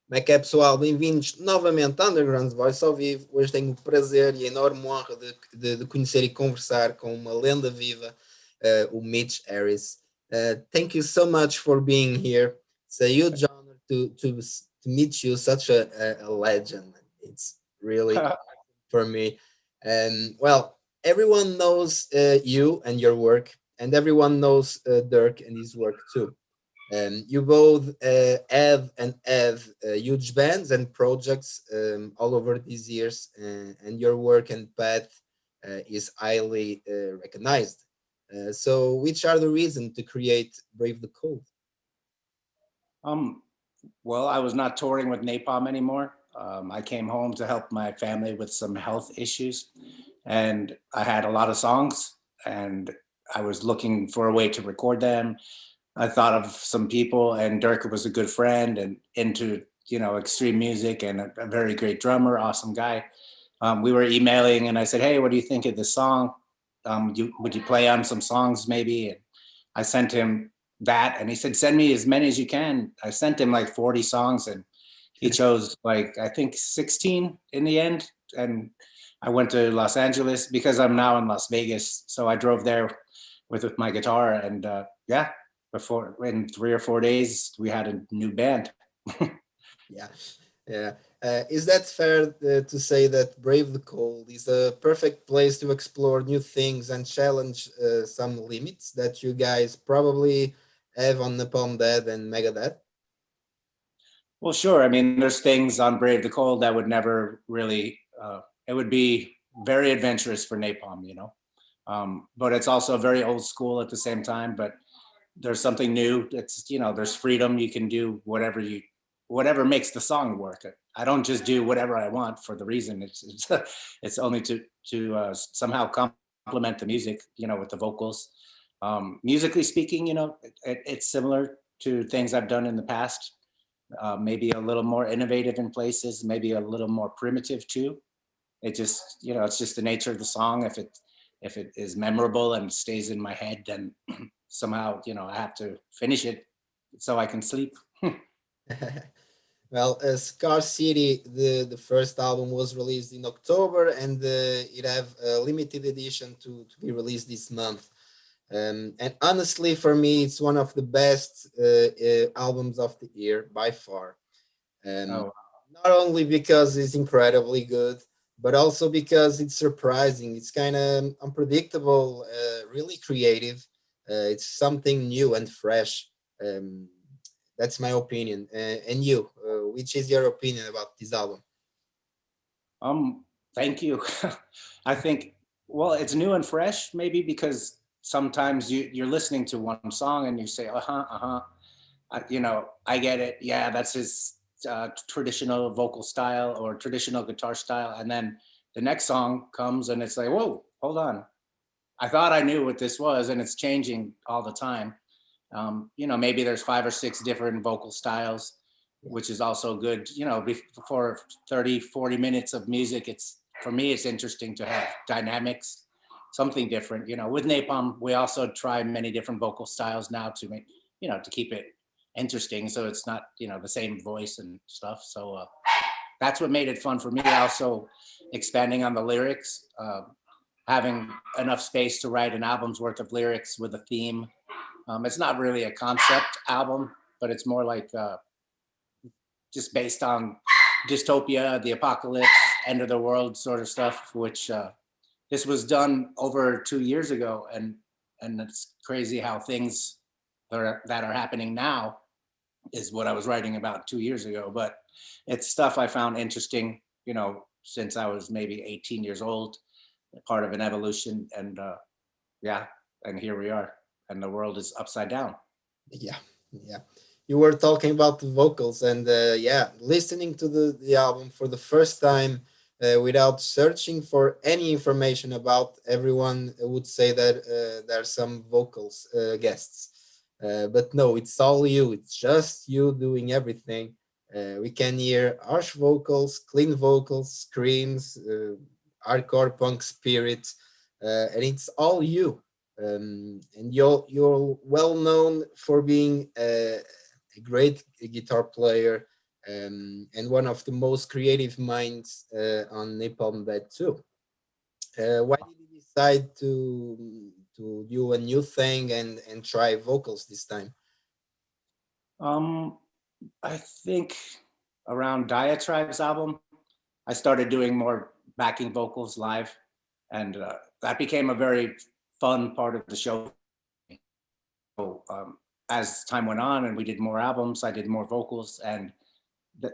Como é que é, pessoal? Bem-vindos novamente ao Underground Voice ao vivo. Hoje tenho o prazer e a enorme honra de conhecer e conversar com uma lenda viva, o Mitch Harris. Thank you so much for being here. It's a huge honor to meet you, such a legend. It's really for me. Well, everyone knows you and your work, and everyone knows Dirk and his work too. You both have huge bands and projects all over these years, and your work and path is highly recognized. So, which are the reasons to create Brave the Cold? Um, well, I was not touring with Napalm anymore. I came home to help my family with some health issues, and I had a lot of songs, and I was looking for a way to record them. I thought of some people, and Dirk was a good friend and into extreme music and a very great drummer, awesome guy. We were emailing, and I said, "Hey, what do you think of this song? Would you play on some songs maybe?" And I sent him that, and he said, "Send me as many as you can." I sent him like 40 songs, and he chose like I think 16 in the end. And I went to Los Angeles because I'm now in Las Vegas, so I drove there with my guitar, and yeah, before in 3 or 4 days we had a new band. Yeah, yeah. Is that fair to say that Brave the Cold is a perfect place to explore new things and challenge some limits that you guys probably have on Napalm Death and Megadeth? Well, sure. I mean, there's things on Brave the Cold that would never really. It would be very adventurous for Napalm. But it's also very old school at the same time. But there's something new. It's there's freedom. You can do whatever makes the song work. I don't just do whatever I want for the reason it's it's only to somehow complement the music. With the vocals. Musically speaking, it's similar to things I've done in the past. Maybe a little more innovative in places, maybe a little more primitive too. It just, it's just the nature of the song. If it is memorable and stays in my head, then somehow, I have to finish it so I can sleep. Well, Scarcity, the first album was released in October, and it have a limited edition to be released this month. And honestly, for me, it's one of the best albums of the year by far. Um, Oh, Not only because it's incredibly good, but also because it's surprising. It's kind of unpredictable, really creative. It's something new and fresh. Um, that's my opinion. And you, which is your opinion about this album? thank you. I think, well, it's new and fresh, maybe because sometimes you're listening to one song and you say, uh-huh. I get it. Yeah, that's his traditional vocal style or traditional guitar style. And then the next song comes and it's like, whoa, hold on. I thought I knew what this was, and it's changing all the time. Maybe there's 5 or 6 different vocal styles, Yeah. which is also good. Before 30, 40 minutes of music, it's for me, it's interesting to have dynamics, something different. With Napalm, we also try many different vocal styles now to make, to keep it interesting. So it's not, the same voice and stuff. So that's what made it fun for me. Also expanding on the lyrics, having enough space to write an album's worth of lyrics with a theme. It's not really a concept album, but it's more like just based on dystopia, the apocalypse, end of the world sort of stuff. Which this was done over 2 years ago, and it's crazy how things that are happening now is what I was writing about 2 years ago. But it's stuff I found interesting, since I was maybe 18 years old, part of an evolution, and yeah, and here we are, and the world is upside down. Yeah, yeah. You were talking about the vocals, and yeah, listening to the album for the first time without searching for any information about, everyone would say that there are some vocals guests. But no, it's all you. It's just you doing everything. We can hear harsh vocals, clean vocals, screams, hardcore punk spirit, and it's all you. And you're well known for being a great guitar player, and one of the most creative minds on Napalm Death too. Why did you decide to do a new thing and try vocals this time? Um, I think around Diatribe's album, I started doing more backing vocals live, and that became a very fun part of the show. So, as time went on and we did more albums, I did more vocals, and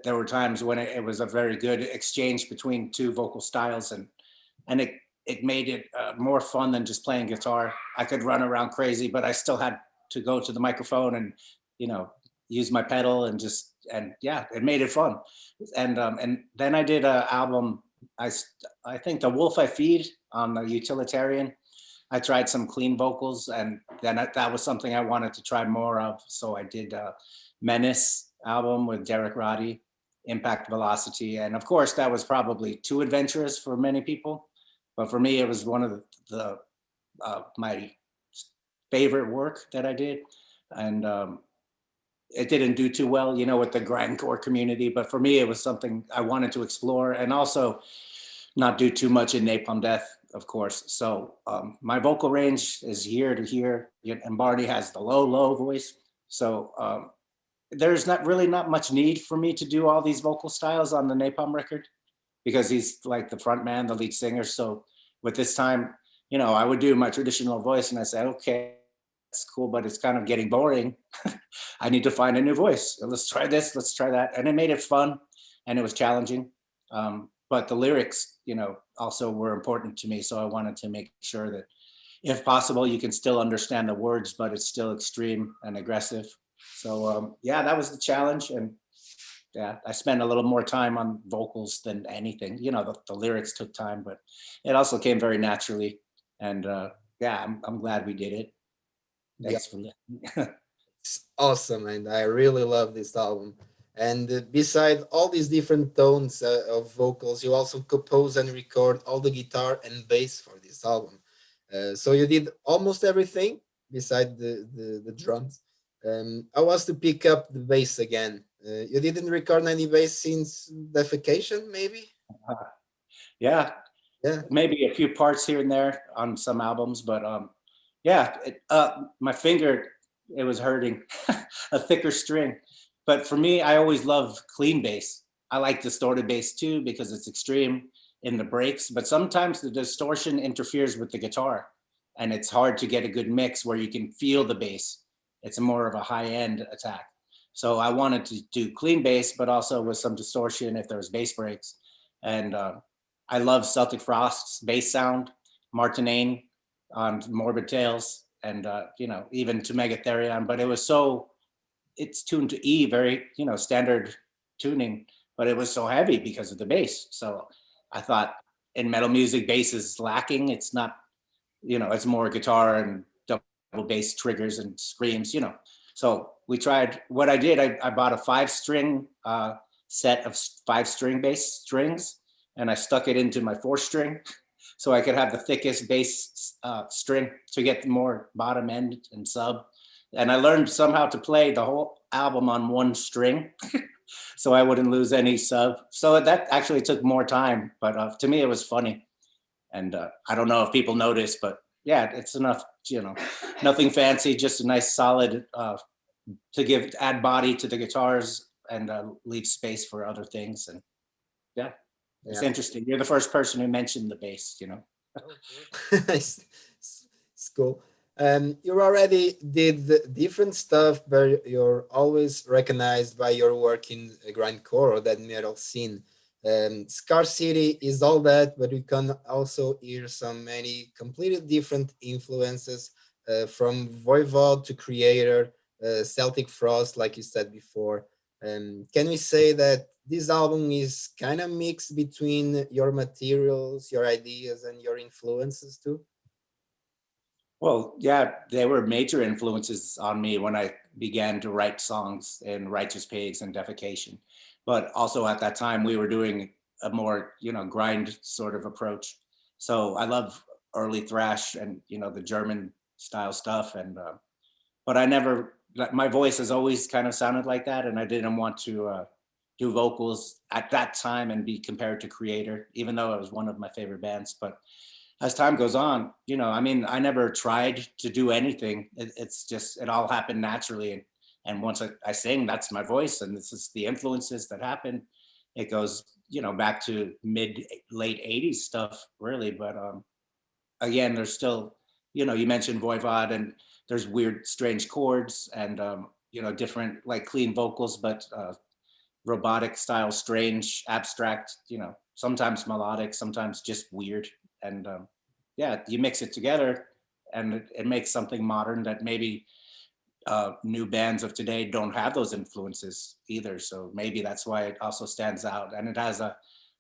there were times when it was a very good exchange between two vocal styles, and it made it more fun than just playing guitar. I could run around crazy, but I still had to go to the microphone and, you know, use my pedal and just, and yeah, it made it fun. And then I did an album. I think the Wolf I Feed on the Utilitarian. I tried some clean vocals, and then that was something I wanted to try more of. So I did a Menace album with Derek Roddy, Impact Velocity, and of course that was probably too adventurous for many people, but for me it was one of the my favorite work that I did, and it didn't do too well, you know, with the grindcore community. But for me, it was something I wanted to explore, and also not do too much in Napalm Death, of course. So my vocal range is here to here, and Barney has the low voice. So there's not much need for me to do all these vocal styles on the Napalm record, because he's like the front man, the lead singer. So with this time, you know, I would do my traditional voice, and I said, okay, that's cool, but it's kind of getting boring. I need to find a new voice. Let's try this, let's try that. And it made it fun, and it was challenging. But the lyrics, you know, also were important to me. So I wanted to make sure that if possible, you can still understand the words, but it's still extreme and aggressive. So yeah, that was the challenge. And yeah, I spent a little more time on vocals than anything. You know, the lyrics took time, but it also came very naturally. And yeah, I'm glad we did it. Yeah, Thanks for listening. it's awesome, and I really love this album. And beside all these different tones of vocals, you also compose and record all the guitar and bass for this album. So you did almost everything beside the drums. I was to pick up the bass again. You didn't record any bass since Defecation, maybe? Yeah, Yeah. maybe a few parts here and there on some albums, but yeah, my finger, it was hurting, a thicker string. But for me, I always loved clean bass. I like distorted bass too, because it's extreme in the breaks, but sometimes the distortion interferes with the guitar, and it's hard to get a good mix where you can feel the bass. It's more of a high end attack. So I wanted to do clean bass, but also with some distortion if there's bass breaks. And I love Celtic Frost's bass sound, Martinane on Morbid Tales, and you know, even to Megatherion. But it was so, it's tuned to E, very, you know, standard tuning, but it was so heavy because of the bass. So I thought in metal music, bass is lacking. It's not, you know, it's more guitar and double bass triggers and screams, you know. So we tried, what I did, I bought a 5-string set of 5-string bass strings, and I stuck it into my 4-string so I could have the thickest bass string to get more bottom end and sub. And I learned somehow to play the whole album on 1 string so I wouldn't lose any sub. So that actually took more time, but to me it was funny. And I don't know if people notice, but yeah, it's enough, you know, nothing fancy, just a nice solid to add body to the guitars and leave space for other things. And yeah, it's Yeah. interesting. You're the first person who mentioned the bass, you know. It's cool. You already did the different stuff, but you're always recognized by your work in grindcore or that metal scene. Scarcity is all that, but you can also hear some many completely different influences from Voivod to Creator, Celtic Frost, like you said before. Can we say that this album is kind of mixed between your materials, your ideas, and your influences too? Well, yeah, they were major influences on me when I began to write songs in Righteous Pigs and Defecation. But also at that time, we were doing a more, you know, grind sort of approach. So I love early thrash and, you know, the German style stuff. And, but I never, my voice has always kind of sounded like that. And I didn't want to do vocals at that time and be compared to Creator, even though it was one of my favorite bands. But as time goes on, you know, I mean, I never tried to do anything. It's just, it all happened naturally. And once I sing, that's my voice. And this is the influences that happen. It goes, you know, back to late 80s stuff, really. But again, there's still, you know, you mentioned Voivod, and there's weird, strange chords and, you know, different, like clean vocals, but robotic style, strange, abstract, you know, sometimes melodic, sometimes just weird. And yeah, you mix it together and it makes something modern that maybe new bands of today don't have those influences either. So maybe that's why it also stands out. And it has a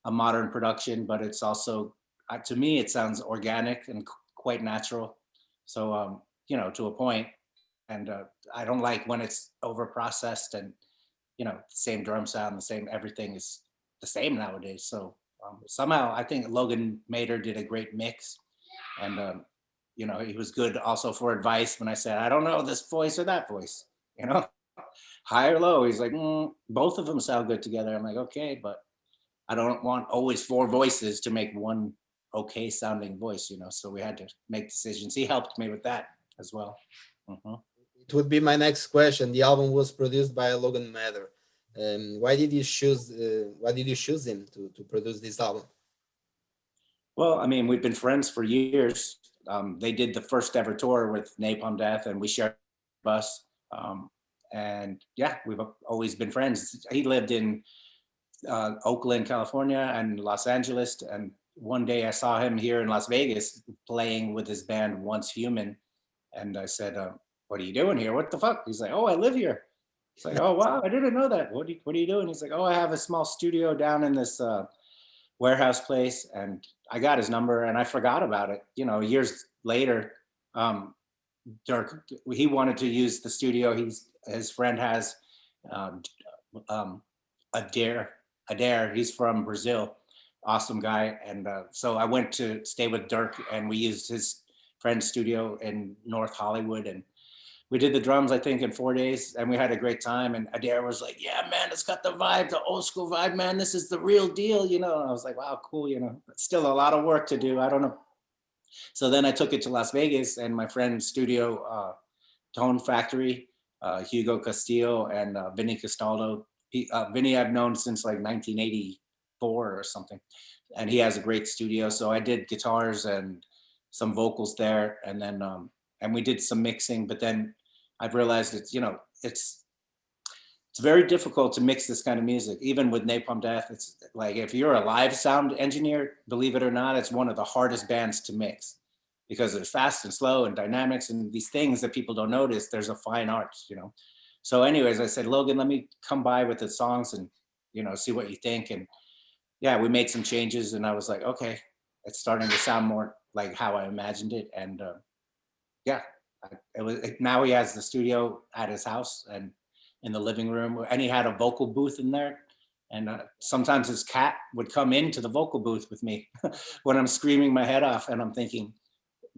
modern production, but it's also, to me, it sounds organic and quite natural. So, you know, to a point. And I don't like when it's over processed and, you know, same drum sound, the same, everything is the same nowadays. So somehow I think Logan Mader did a great mix. And, you know, he was good also for advice when I said, I don't know this voice or that voice, you know, high or low. He's like, both of them sound good together. I'm like, okay, but I don't want always four voices to make one okay sounding voice, you know, so we had to make decisions. He helped me with that as well. Mm-hmm. It would be my next question. The album was produced by Logan Mather. Why did you choose? Why did you choose him to produce this album? Well, I mean, we've been friends for years. They did the first ever tour with Napalm Death, and we shared a bus. And yeah, we've always been friends. He lived in Oakland, California, and Los Angeles. And one day I saw him here in Las Vegas playing with his band Once Human. And I said, what are you doing here? What the fuck? He's like, oh, I live here. It's like, oh, wow, I didn't know that. What are you doing? He's like, oh, I have a small studio down in this warehouse place. And I got his number and I forgot about it. You know, years later, Dirk, he wanted to use the studio. His friend has um, um, Adair. He's from Brazil, awesome guy. And so I went to stay with Dirk, and we used his friend's studio in North Hollywood, and we did the drums, I think, in 4 days, and we had a great time. And Adair was like, "Yeah, man, it's got the vibe, the old school vibe, man. This is the real deal, you know." And I was like, "Wow, cool, you know." But still a lot of work to do. I don't know. So then I took it to Las Vegas, and my friend's studio, Tone Factory, Hugo Castillo and Vinny Castaldo. Vinny I've known since like 1984 or something, and he has a great studio. So I did guitars and some vocals there, and then and we did some mixing. But then I've realized it's, you know, it's very difficult to mix this kind of music, even with Napalm Death. It's like, if you're a live sound engineer, believe it or not, it's one of the hardest bands to mix, because there's fast and slow and dynamics and these things that people don't notice. There's a fine art, you know. So anyways, I said, Logan, let me come by with the songs and, you know, see what you think. And yeah, we made some changes, and I was like, okay, it's starting to sound more like how I imagined it. And yeah, now he has the studio at his house and in the living room, and he had a vocal booth in there. And sometimes his cat would come into the vocal booth with me when I'm screaming my head off, and I'm thinking,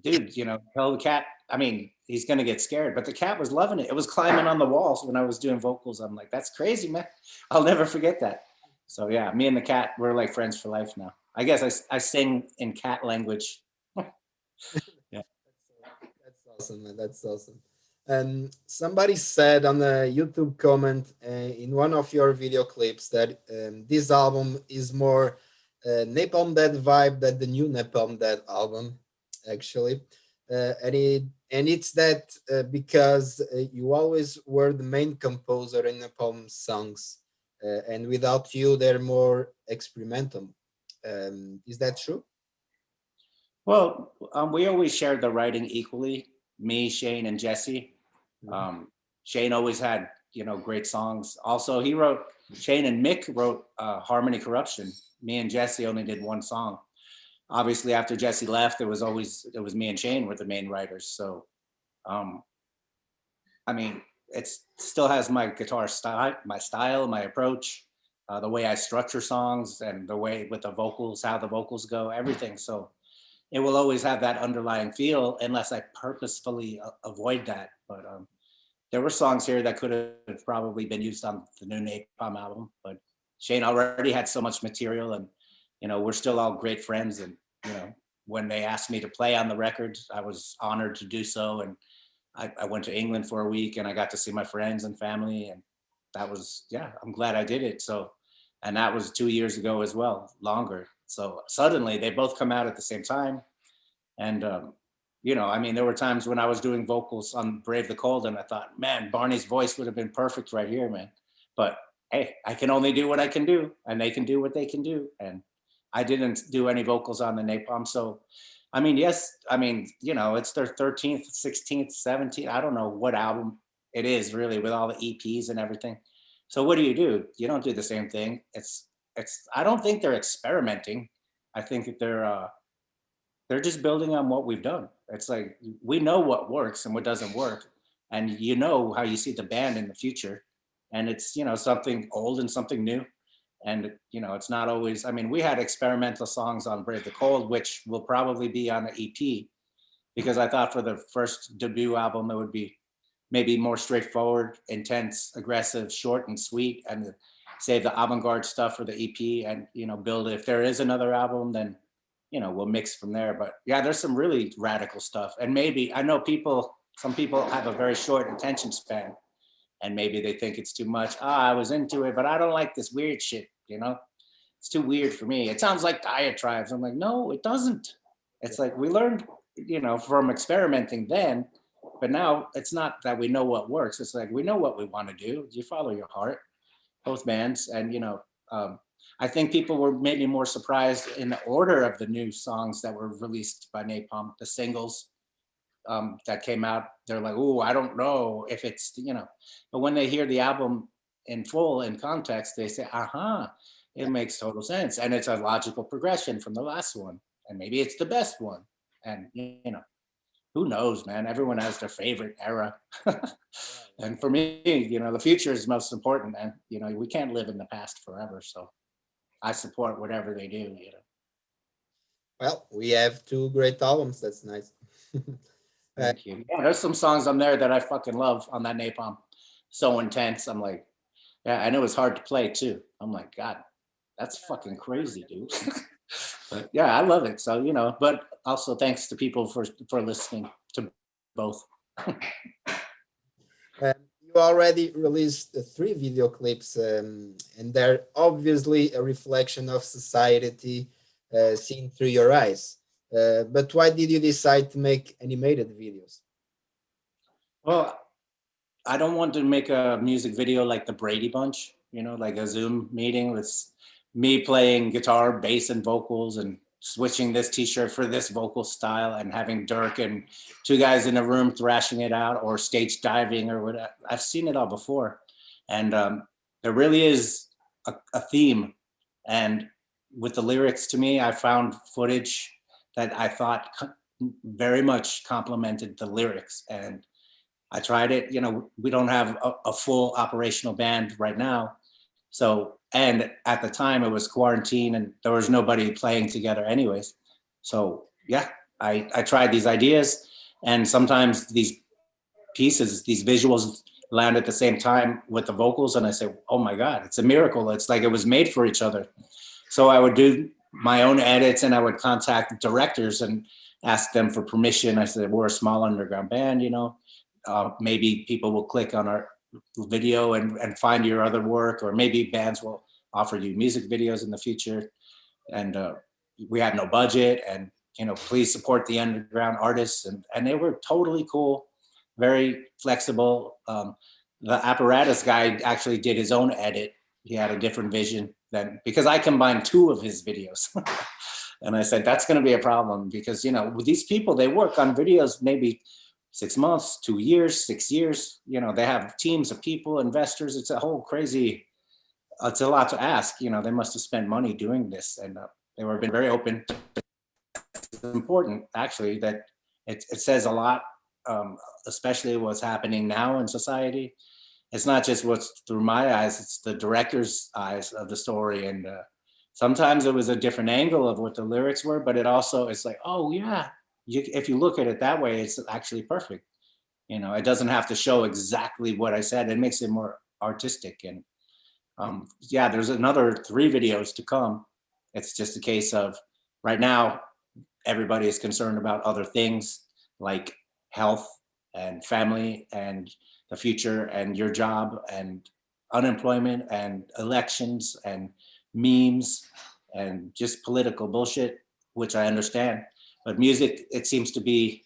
dude, you know, tell the cat. I mean, he's gonna get scared, but the cat was loving it. It was climbing on the walls when I was doing vocals. I'm like, that's crazy, man. I'll never forget that. So yeah, me and the cat, we're like friends for life now. I guess I sing in cat language. Yeah. That's awesome, man. That's awesome. And somebody said on a YouTube comment in one of your video clips that this album is more Napalm Death vibe than the new Napalm Death album, actually. And it's that because you always were the main composer in Napalm songs, and without you, they're more experimental. Is that true? Well, we always shared the writing equally, me, Shane, and Jesse. Mhm. Shane always had, you know, great songs. Also, Shane and Mick wrote Harmony Corruption. Me and Jesse only did one song. Obviously, after Jesse left, it was me and Shane were the main writers. So, um, I mean, it still has my guitar style, my approach, the way I structure songs, and the way with the vocals, how the vocals go, everything. So it will always have that underlying feel, unless I purposefully avoid that. But there were songs here that could have probably been used on the new Napalm album, but Shane already had so much material, and we're still all great friends. And when they asked me to play on the record, I was honored to do so. And I went to England for a week, and I got to see my friends and family, and that was, I'm glad I did it. So, and that was 2 years ago as well, longer. So suddenly they both come out at the same time. And, I mean, there were times when I was doing vocals on Brave the Cold, and I thought, man, Barney's voice would have been perfect right here, man. But hey, I can only do what I can do, and they can do what they can do. And I didn't do any vocals on the Napalm. So, I mean, yes, I mean, it's their 13th, 16th, 17th. I don't know what album it is really, with all the EPs and everything. So what do? You don't do the same thing. I don't think they're experimenting. I think that they're just building on what we've done. It's like, we know what works and what doesn't work. And how you see the band in the future. And it's, something old and something new. And, it's not always, I mean, we had experimental songs on Brave the Cold, which will probably be on the EP, because I thought for the first debut album, it would be maybe more straightforward, intense, aggressive, short and sweet, and save the avant-garde stuff for the EP, and, build it. If there is another album, then, we'll mix from there. But yeah, there's some really radical stuff. And maybe, I know some people have a very short attention span, and maybe they think it's too much. I was into it, but I don't like this weird shit, It's too weird for me. It sounds like diatribes. I'm like, no, it doesn't. It's like, we learned, from experimenting then, but now it's not that we know what works. It's like, we know what we want to do. You follow your heart, both bands. And, I think people were maybe more surprised in the order of the new songs that were released by Napalm, the singles that came out. They're like, oh, I don't know if it's, but when they hear the album in full, in context, they say, it makes total sense. And it's a logical progression from the last one. And maybe it's the best one. And, who knows, man? Everyone has their favorite era. And for me, the future is most important. And, we can't live in the past forever. So I support whatever they do, Well, we have two great albums. That's nice. Thank you. Yeah, there's some songs on there that I fucking love on that Napalm. So intense. I'm like, yeah, and it was hard to play too. I'm like, God, that's fucking crazy, dude. But yeah, I love it. So, but also thanks to people for listening to both. You already released 3 video clips, and they're obviously a reflection of society seen through your eyes. But why did you decide to make animated videos? Well, I don't want to make a music video like the Brady Bunch, like a Zoom meeting with me playing guitar, bass, and vocals, and switching this t-shirt for this vocal style, and having Dirk and 2 guys in a room thrashing it out, or stage diving, or whatever. I've seen it all before. And there really is a theme. And with the lyrics, to me, I found footage that I thought very much complemented the lyrics. And I tried it. We don't have a full operational band right now. So, and at the time it was quarantine and there was nobody playing together anyways. So yeah, I tried these ideas, and sometimes these pieces, these visuals land at the same time with the vocals, and I say, oh my God, it's a miracle. It's like it was made for each other. So I would do my own edits, and I would contact directors and ask them for permission. I said, we're a small underground band, maybe people will click on our video and find your other work, or maybe bands will offer you music videos in the future. And we had no budget, and please support the underground artists. And they were totally cool, very flexible. The apparatus guy actually did his own edit. He had a different vision because I combined 2 of his videos. And I said, that's going to be a problem, because with these people, they work on videos maybe 6 months, 2 years, 6 years. They have teams of people, investors. It's a whole crazy, it's a lot to ask. They must have spent money doing this. And they were very open. It's important, actually, that it says a lot, especially what's happening now in society. It's not just what's through my eyes, it's the director's eyes of the story. And sometimes it was a different angle of what the lyrics were, but it's like, oh yeah, if you look at it that way, it's actually perfect. It doesn't have to show exactly what I said. It makes it more artistic. And Yeah, there's another 3 videos to come. It's just a case of right now, everybody is concerned about other things like health and family and the future and your job and unemployment and elections and memes and just political bullshit, which I understand. But music, it seems to be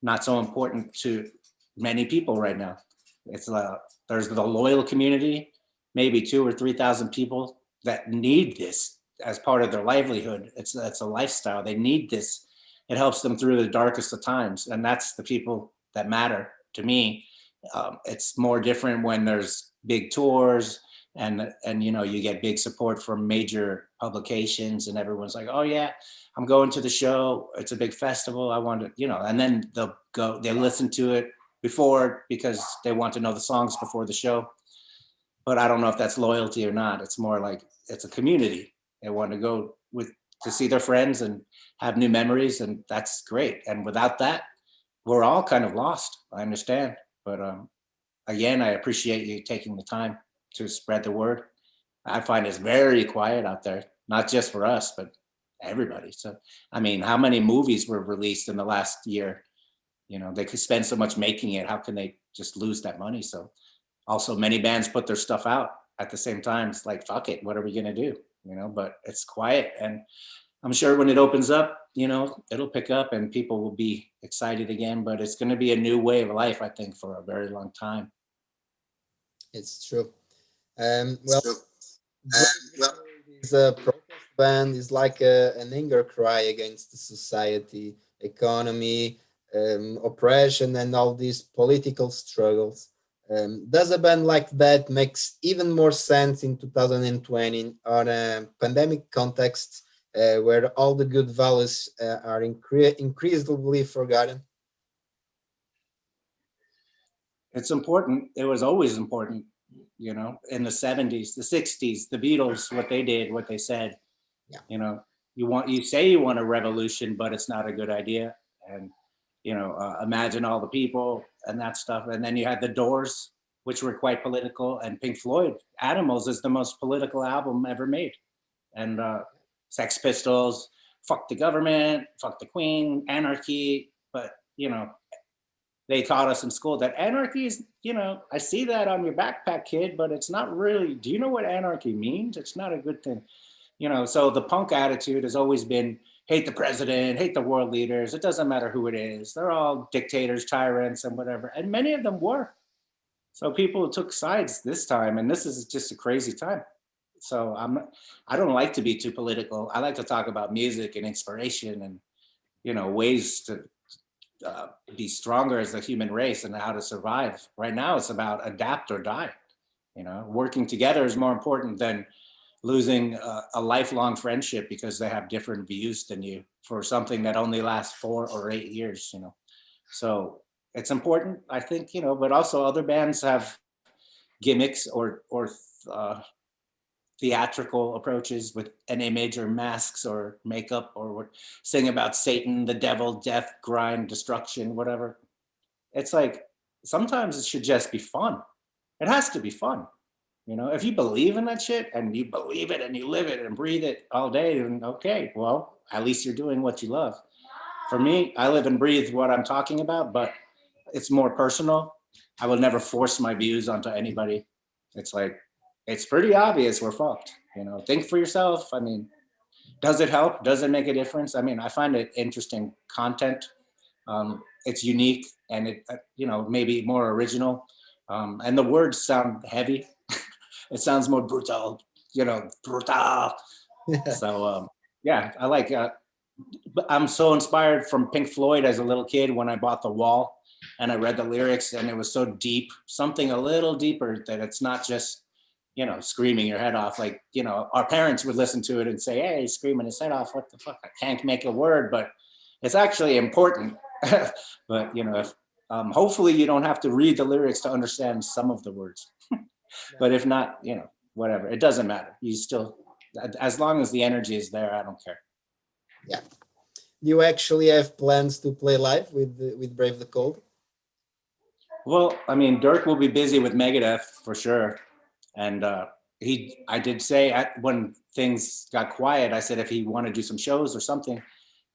not so important to many people right now. It's there's the loyal community, maybe 2 or 3 thousand people that need this as part of their livelihood. It's a lifestyle. They need this. It helps them through the darkest of times, and that's the people that matter to me. It's more different when there's big tours and you know you get big support from major publications and everyone's like, oh yeah, I'm going to the show. It's a big festival. I want to, you know, and then they listen to it before because they want to know the songs before the show. But I don't know if that's loyalty or not. It's more like it's a community. They want to go to see their friends and have new memories, and that's great. And without that, we're all kind of lost. I understand, but again, I appreciate you taking the time to spread the word. I find it's very quiet out there, not just for us, but everybody. So, I mean, how many movies were released in the last year? You know, they could spend so much making it. How can they just lose that money? So, also, many bands put their stuff out at the same time. It's like, fuck it, what are we gonna do? You know, but it's quiet, and I'm sure when it opens up, you know, it'll pick up and people will be excited again. But it's going to be a new way of life, I think, for a very long time. It's true. Well, is a protest band is like an anger cry against the society, economy, oppression, and all these political struggles. Does a band like that makes even more sense in 2020 on a pandemic context where all the good values are increasingly forgotten? It's important. It was always important, you know, in the 70s, the 60s, the Beatles, what they did, what they said. Yeah. You know, you say you want a revolution, but it's not a good idea. And, you know, imagine all the people and that stuff. And then you had the Doors, which were quite political, and Pink Floyd. Animals is the most political album ever made. And Sex Pistols, fuck the government, fuck the Queen, anarchy. But, you know, they taught us in school that anarchy is, you know, I see that on your backpack, kid, but it's not really, do you know what anarchy means? It's not a good thing. You know, so the punk attitude has always been hate the president, hate the world leaders. It doesn't matter who it is. They're all dictators, tyrants, and whatever. And many of them were. So people took sides this time, and this is just a crazy time. So I don't like to be too political. I like to talk about music and inspiration and, you know, ways to be stronger as a human race and how to survive. Right now, it's about adapt or die. You know, working together is more important than losing a lifelong friendship because they have different views than you for something that only lasts 4 or 8 years. You know, so it's important, I think. You know, but also other bands have gimmicks or theatrical approaches with an image or masks or makeup or sing about Satan, the devil, death, grind, destruction, whatever. It's like sometimes it should just be fun. It has to be fun. You know, if you believe in that shit and you believe it and you live it and breathe it all day, then okay, well, at least you're doing what you love. For me, I live and breathe what I'm talking about, but it's more personal. I will never force my views onto anybody. It's like, it's pretty obvious we're fucked. You know, think for yourself. I mean, does it help? Does it make a difference? I mean, I find it interesting content. It's unique and it, you know, maybe more original. And the words sound heavy. It sounds more brutal, you know, brutal. So, yeah, I like, I'm so inspired from Pink Floyd as a little kid when I bought The Wall and I read the lyrics and it was so deep, something a little deeper that it's not just, you know, screaming your head off. Like, you know, our parents would listen to it and say, hey, he's screaming his head off. What the fuck? I can't make a word, but it's actually important. But, you know, if, hopefully you don't have to read the lyrics to understand some of the words. But if not, you know, whatever, it doesn't matter. You still, as long as the energy is there, I don't care. Yeah. Do you actually have plans to play live with Brave the Cold? Well, I mean, Dirk will be busy with Megadeth for sure. And I did say when things got quiet, I said if he wanted to do some shows or something,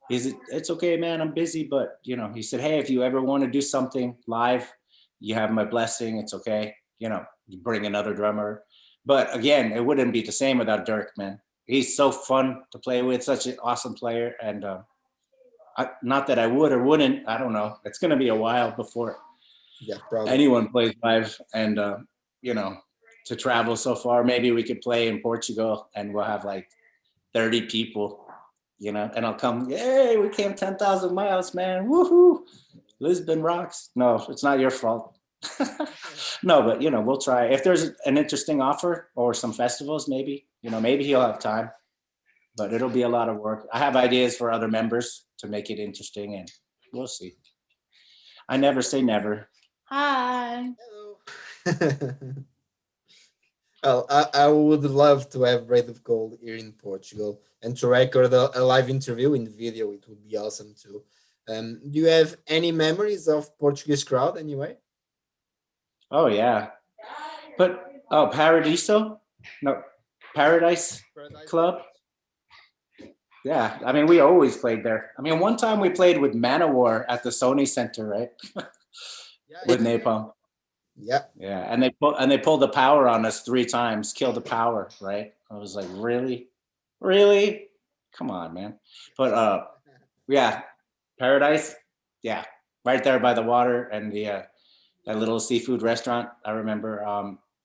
it's okay, man, I'm busy. But he said, hey, if you ever want to do something live, you have my blessing. It's okay. You bring another drummer. But again, it wouldn't be the same without Dirk, man. He's so fun to play with, such an awesome player. And not that I would or wouldn't, I don't know. It's going to be a while before Yeah, probably. anyone plays live. And, to travel so far, maybe we could play in Portugal and we'll have like 30 people, and I'll come, yay, we came 10,000 miles, man. Woohoo. Lisbon rocks. No, it's not your fault. No, but we'll try. If there's an interesting offer or some festivals, maybe he'll have time, but it'll be a lot of work. I have ideas for other members to make it interesting, and we'll see. I never say never. Hi. Hello. Well, I would love to have Breath of Cold here in Portugal and to record a live interview in video. It would be awesome too. Do you have any memories of Portuguese crowd anyway? Oh yeah, but Paradiso, no, Paradise Paradise Club. Yeah, I mean, we always played there. I mean, one time we played with Manowar at the Sony Center, right? Yeah, With yeah, Napalm. yeah. Yeah, and they pulled the power on us 3 times, killed the power, right? I was like, really, really, come on, man. But yeah, Paradise, yeah, right there by the water and the that little seafood restaurant. I remember.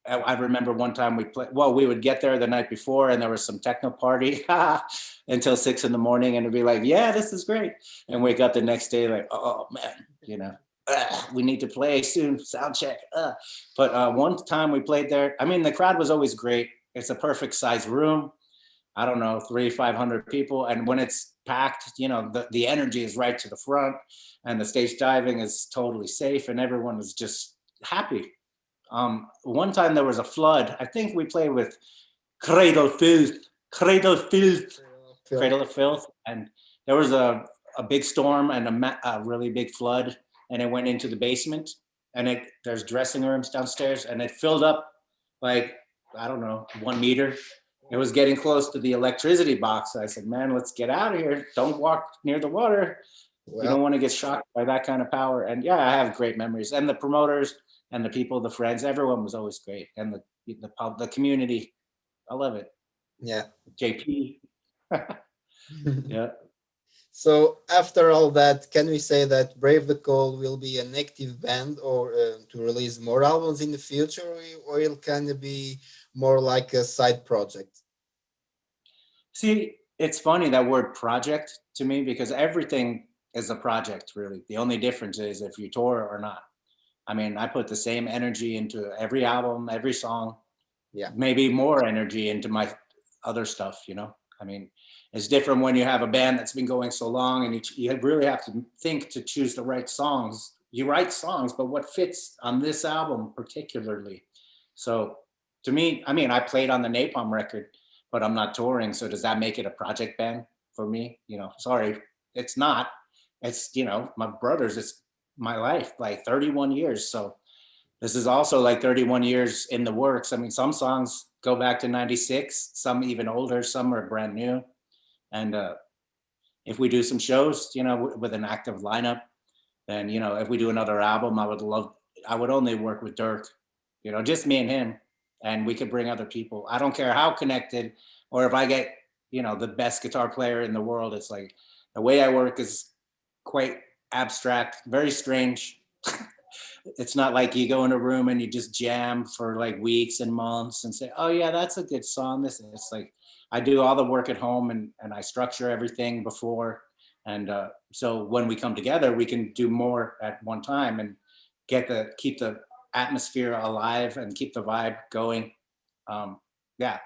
I remember one time we played. Well, we would get there the night before, and there was some techno party until 6 in the morning, and it'd be like, "Yeah, this is great," and wake up the next day like, "Oh man, we need to play soon. Sound check." But one time we played there. I mean, the crowd was always great. It's a perfect size room. I don't know, 500 people. And when it's packed, the energy is right to the front and the stage diving is totally safe and everyone is just happy. One time there was a flood. I think we played with Cradle Filth, Cradle Filth, Cradle of Filth. And there was a big storm and a really big flood and it went into the basement and there's dressing rooms downstairs and it filled up like, I don't know, 1 meter. It was getting close to the electricity box. I said, man, let's get out of here. Don't walk near the water. You don't want to get shocked by that kind of power. And yeah, I have great memories. And the promoters and the people, the friends, everyone was always great. And the community, I love it. Yeah. JP. Yeah. So after all that, can we say that Brave the Cold will be an active band or to release more albums in the future, or it'll kind of be more like a side project? See, it's funny that word project to me because everything is a project, really. The only difference is if you tour or not. I mean, I put the same energy into every album, every song, Yeah. maybe more energy into my other stuff, I mean, it's different when you have a band that's been going so long and you really have to think to choose the right songs. You write songs, but what fits on this album particularly? So to me, I mean, I played on the Napalm record, but I'm not touring. So does that make it a project band for me? Sorry, it's not. It's, my brothers, it's my life, like 31 years. So this is also like 31 years in the works. I mean, some songs go back to 96, some even older, some are brand new. And if we do some shows, with an active lineup, then, if we do another album, I would only work with Dirk, just me and him. And we could bring other people. I don't care how connected or if I get, the best guitar player in the world. It's like the way I work is quite abstract, very strange. It's not like you go in a room and you just jam for like weeks and months and say, oh yeah, that's a good song. It's like I do all the work at home and I structure everything before. And so when we come together, we can do more at one time and keep the atmosphere alive and keep the vibe going. Yeah,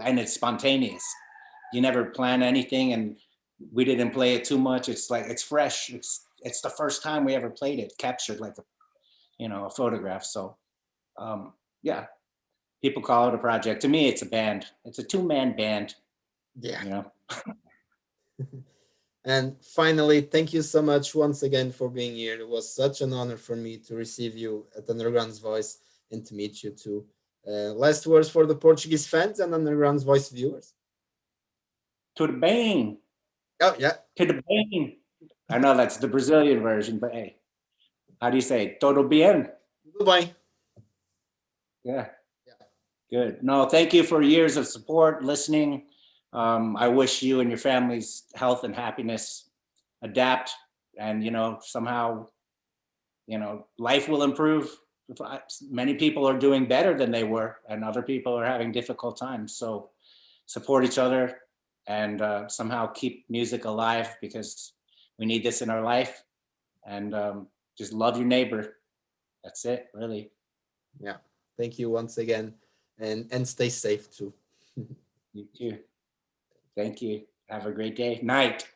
and it's spontaneous. You never plan anything, and we didn't play it too much. It's like it's fresh. It's the first time we ever played it, captured like a photograph. So yeah, people call it a project. To me, it's a band. It's a 2-man band. Yeah. And finally, thank you so much once again for being here. It was such an honor for me to receive you at Underground's Voice and to meet you too. Last words for the Portuguese fans and Underground's Voice viewers. Tudo bem. Oh, yeah. Tudo bem. I know that's the Brazilian version, but hey, how do you say it? Todo bien? Tudo bem. Yeah. Good. No, thank you for years of support, listening. I wish you and your family's health and happiness. Adapt, and somehow, life will improve. Many people are doing better than they were, and other people are having difficult times. So support each other, and somehow keep music alive, because we need this in our life. And just love your neighbor. That's it, really. Yeah. Thank you once again, and stay safe too. You too. Thank you. Have a great day. Night.